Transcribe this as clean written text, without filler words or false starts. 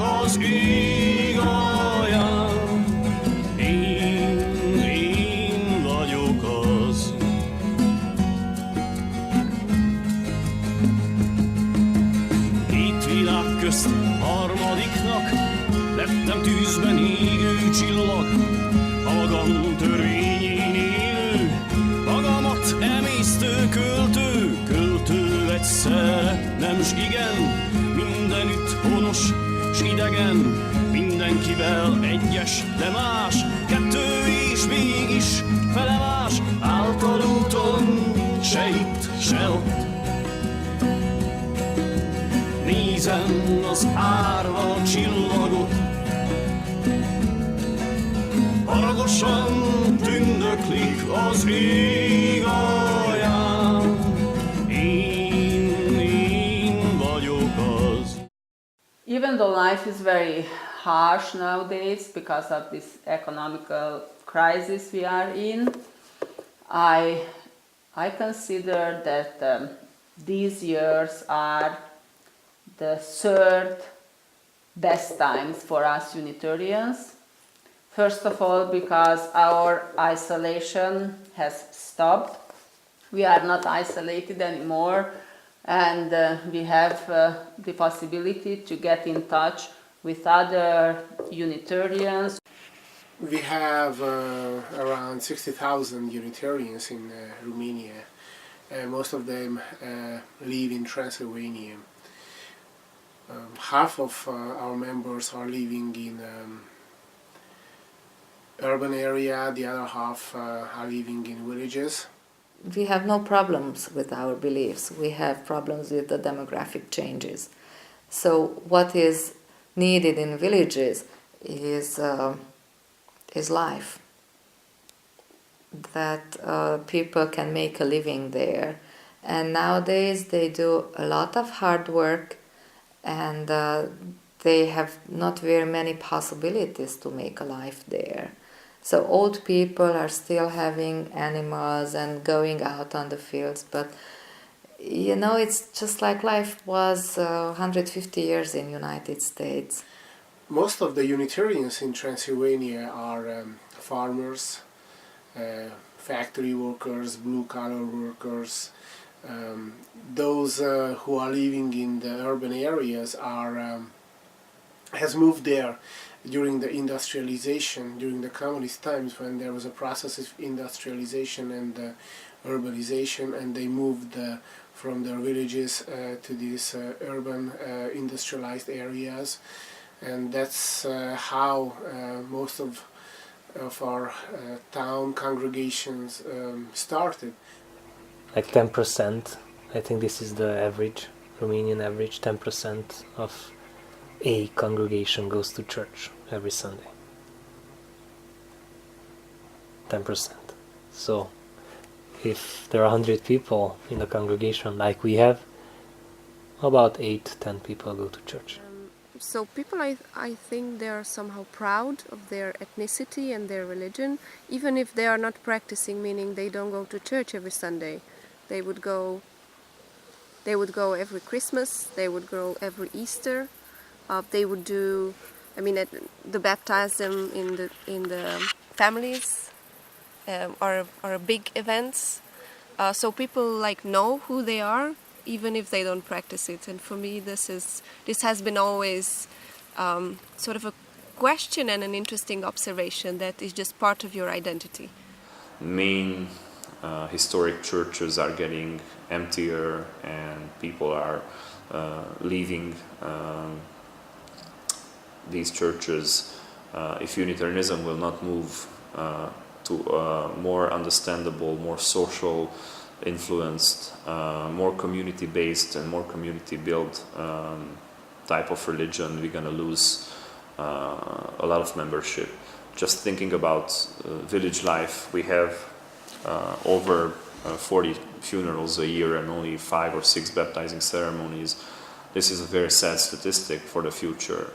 az ég alján. Én vagyok az. Két világ közt harmadiknak lettem tűzben égő csillag, a magam törvényén élő, magamat emésztő költő, költő egyszerre, nem s igen, mindenütt honos s idegen, mindenkivel egyes, de más, kettő és mégis felemás, által úton, se itt, se ott. Nézem az árva csillagot, haragosan tündöklik az ég alján. Én vagyok az. Even though life is very harsh nowadays because of this economical crisis we are in, I consider that these years are the third best times for us Unitarians. First of all, because our isolation has stopped. We are not isolated anymore, and we have the possibility to get in touch with other Unitarians. We have around 60,000 Unitarians in Romania. Most of them live in Transylvania. Half of our members are living in urban area, the other half are living in villages. We have no problems with our beliefs. We have problems with the demographic changes. So what is needed in villages is life. That people can make a living there. And nowadays they do a lot of hard work, and they have not very many possibilities to make a life there. So old people are still having animals and going out on the fields, but you know, it's just like life was 150 years in United States. Most of the Unitarians in Transylvania are farmers, factory workers, blue-collar workers. Those who are living in the urban areas has moved there during the industrialization, during the communist times, when there was a process of industrialization and urbanization, and they moved from their villages to these urban industrialized areas, and that's how most of our town congregations started. Like 10%, I think this is the average, Romanian average, 10% of a congregation goes to church every Sunday. 10%. So if there are 100 people in the congregation like we have, about 8-10 people go to church. So people, I think they are somehow proud of their ethnicity and their religion, even if they are not practicing, meaning they don't go to church every Sunday. They would go every Christmas, they would go every Easter. They would do, the baptism in the families are big events. So people know who they are, even if they don't practice it. And for me, this has been always sort of a question and an interesting observation that is just part of your identity. Main historic churches are getting emptier, and people are leaving these churches. If Unitarianism will not move to a more understandable, more social influenced, more community-based and more community-built type of religion, we're going to lose a lot of membership. Just thinking about village life, we have over 40 funerals a year and only 5 or 6 baptizing ceremonies. This is a very sad statistic for the future.